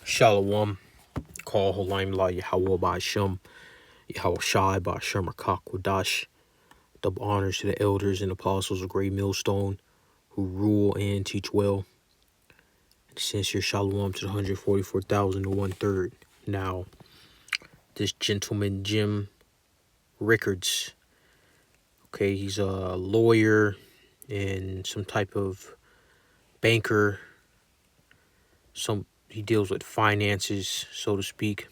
Shalom, call Holaim La Yahweh Ba'Shem, Yahweh Shai Ba'Shem Rakak Wadash. Double honors to the elders and apostles of Great Millstone who rule and teach well. And sincere shalom to the 144,000 to 1/3. Now, this gentleman, Jim Rickards, okay, he's a lawyer and some type of banker. He deals with finances, so to speak,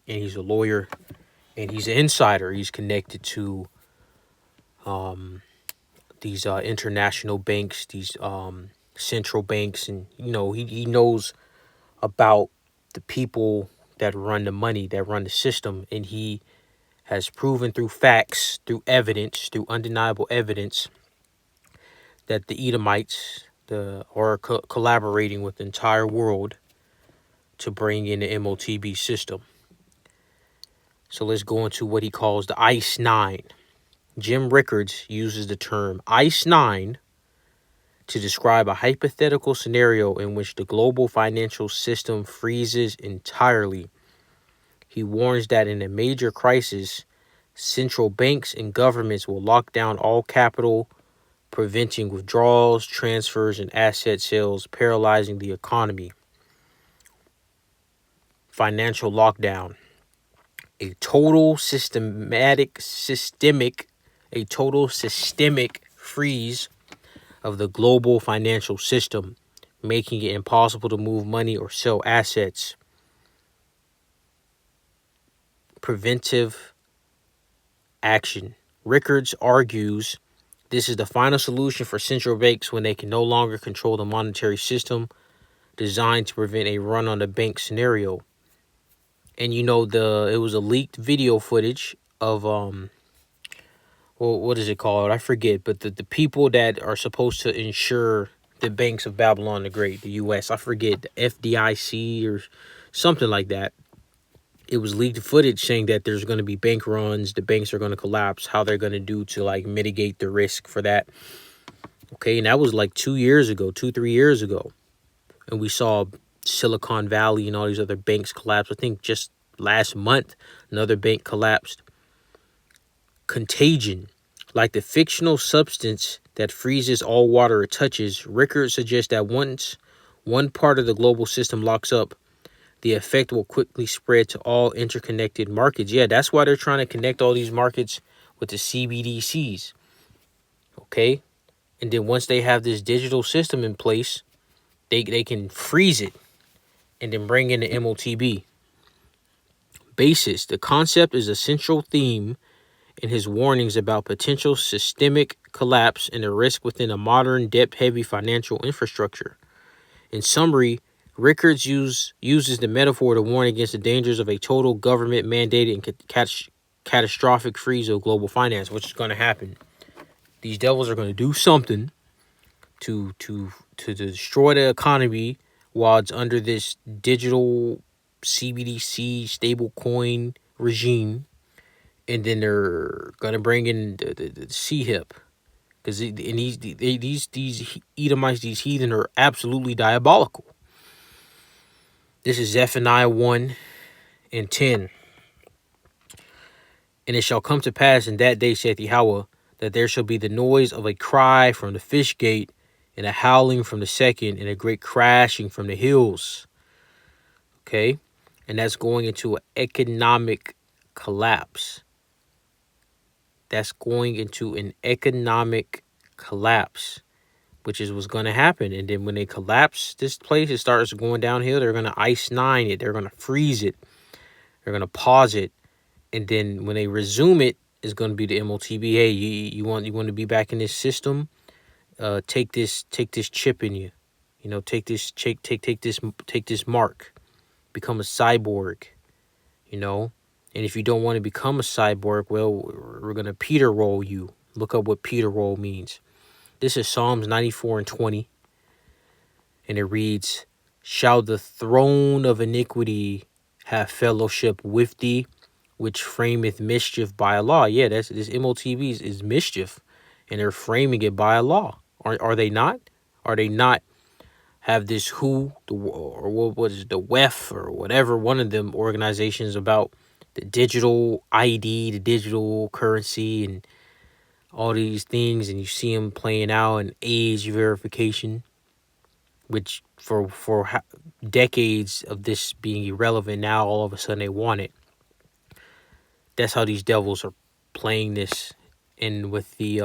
and he's a lawyer. And he's an insider. He's connected to these international banks, these central banks, and he knows about the people that run the money, that run the system, and he has proven through facts, through evidence, through undeniable evidence, that the Edomites are collaborating with the entire world to bring in the MOTB system. So let's go into what he calls the ICE 9. Jim Rickards uses the term ICE 9 to describe a hypothetical scenario in which the global financial system freezes entirely. He warns that in a major crisis, central banks and governments will lock down all capital, preventing withdrawals, transfers, and asset sales, paralyzing the economy. Financial lockdown. A total systemic freeze of the global financial system, making it impossible to move money or sell assets. Preventive action. Rickards argues this is the final solution for central banks when they can no longer control the monetary system, designed to prevent a run on the bank scenario. And it was a leaked video footage of what is it called? I forget, but the people that are supposed to insure the banks of Babylon the Great, the U.S., I forget, the FDIC or something like that. It was leaked footage saying that there's going to be bank runs, the banks are going to collapse, how they're going to do to mitigate the risk for that. Okay, and that was 3 years ago. And we saw Silicon Valley and all these other banks collapse. I think just last month, another bank collapsed. Contagion. Like the fictional substance that freezes all water it touches, Rickards suggests that once one part of the global system locks up, the effect will quickly spread to all interconnected markets. Yeah, that's why they're trying to connect all these markets with the CBDCs. Okay? And then once they have this digital system in place, they can freeze it and then bring in the MOTB. Basis. The concept is a central theme in his warnings about potential systemic collapse and the risk within a modern, debt-heavy financial infrastructure. In summary, Rickards uses the metaphor to warn against the dangers of a total government-mandated and catastrophic freeze of global finance, which is going to happen. These devils are going to do something to destroy the economy while it's under this digital CBDC stablecoin regime. And then they're gonna bring in the CHIP, because these Edomites, these heathen, are absolutely diabolical. This is Zephaniah 1:10. And it shall come to pass in that day, saith Yahweh, that there shall be the noise of a cry from the fish gate, and a howling from the second, and a great crashing from the hills. Okay, and that's going into an economic collapse. That's going into an economic collapse, which is what's going to happen. And then when they collapse this place, it starts going downhill. They're going to ICE 9 it. They're going to freeze it. They're going to pause it. And then when they resume it, it's going to be the MOTB. Hey, you want to be back in this system? Take this chip in you. Take this mark. Become a cyborg. And if you don't want to become a cyborg, well, we're going to Peter roll you. Look up what Peter roll means. This is Psalms 94:20. And it reads, shall the throne of iniquity have fellowship with thee, which frameth mischief by a law? Yeah, this MOTB is mischief. And they're framing it by a law. Are they not? Are they not have this or what is it, the WEF or whatever, one of them organizations about the digital ID, the digital currency, and all these things, and you see them playing out in age verification, which for decades of this being irrelevant, now all of a sudden they want it. That's how these devils are playing this. And with the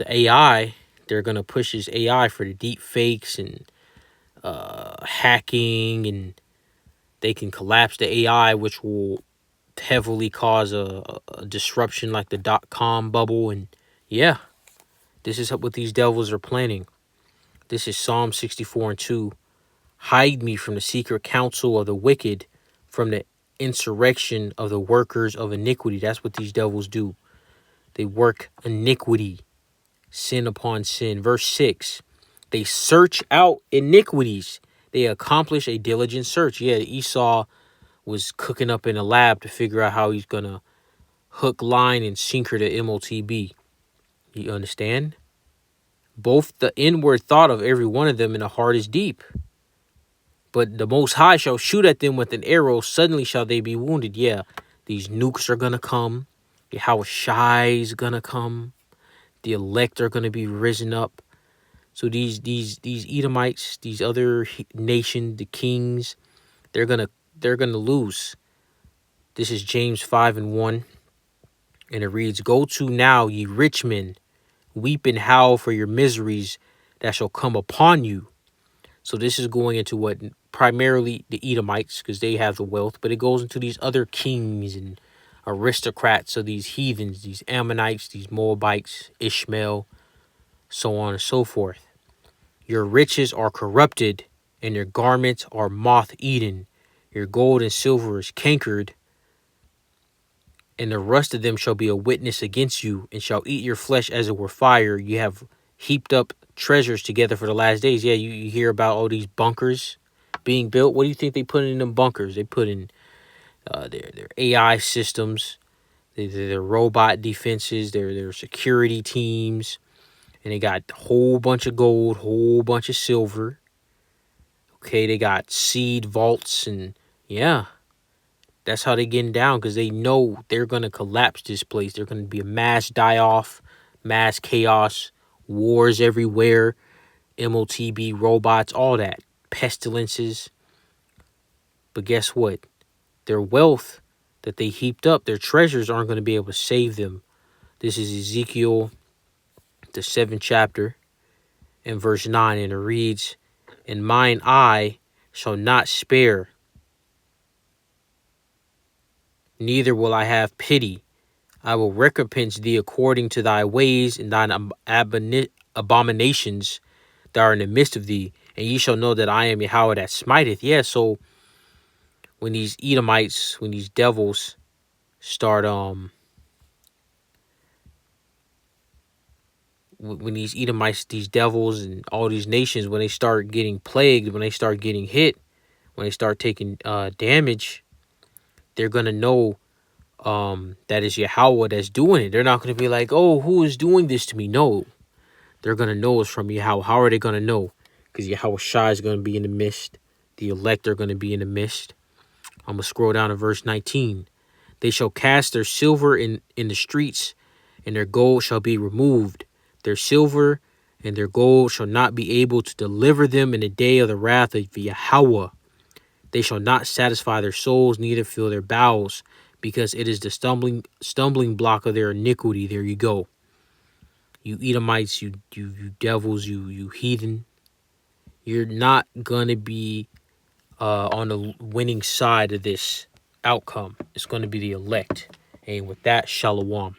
AI, they're gonna push this AI for the deep fakes and hacking, and they can collapse the AI, which will heavily cause a disruption like the .com bubble. And yeah, this is what these devils are planning. This is Psalm 64:2. Hide me from the secret counsel of the wicked, from the insurrection of the workers of iniquity. That's what these devils do. They work iniquity, sin upon sin. Verse 6, they search out iniquities. They accomplish a diligent search. Yeah, Esau was cooking up in a lab to figure out how he's going to hook, line, and sinker to MOTB. You understand? Both the inward thought of every one of them and the heart is deep. But the Most High shall shoot at them with an arrow. Suddenly shall they be wounded. Yeah, these nukes are going to come. Yahweh Shai is going to come. The elect are going to be risen up. So these Edomites, these other nation, the kings, they're gonna lose. This is James 5:1, and it reads, "Go to now, ye rich men, weep and howl for your miseries that shall come upon you." So this is going into what primarily the Edomites, because they have the wealth, but it goes into these other kings and aristocrats of these heathens, these Ammonites, these Moabites, Ishmael, so on and so forth. Your riches are corrupted, and your garments are moth-eaten. Your gold and silver is cankered, and the rust of them shall be a witness against you, and shall eat your flesh as it were fire. You have heaped up treasures together for the last days. Yeah, you hear about all these bunkers being built. What do you think they put in them bunkers? They put in their AI systems, their robot defenses, their security teams, and they got a whole bunch of gold, whole bunch of silver. Okay, they got seed vaults, and yeah, that's how they getting down, because they know they're going to collapse this place. They're going to be a mass die-off, mass chaos, wars everywhere, MOTB, robots, all that, pestilences. But guess what? Their wealth that they heaped up, their treasures aren't going to be able to save them. This is Ezekiel, the 7th chapter, and verse 9, and it reads, "And mine eye shall not spare, neither will I have pity. I will recompense thee according to thy ways and thine abominations that are in the midst of thee, and ye shall know that I am Yahweh that smiteth." Yeah, so when these Edomites, when these devils start when these Edomites, these devils and all these nations, when they start getting plagued, when they start getting hit, when they start taking damage, they're gonna know that is Yahweh that's doing it. They're not gonna be like, "Oh, who is doing this to me?" No, they're gonna know it's from Yahweh. How are they gonna know? Because Yahweh Shai is gonna be in the midst. The elect are gonna be in the midst. I'm gonna scroll down to verse 19. "They shall cast their silver in the streets, and their gold shall be removed. Their silver and their gold shall not be able to deliver them in the day of the wrath of Yahweh. They shall not satisfy their souls, neither fill their bowels, because it is the stumbling block of their iniquity." There you go. You Edomites, you devils, you heathen. You're not gonna be on the winning side of this outcome. It's gonna be the elect. And with that, shalom.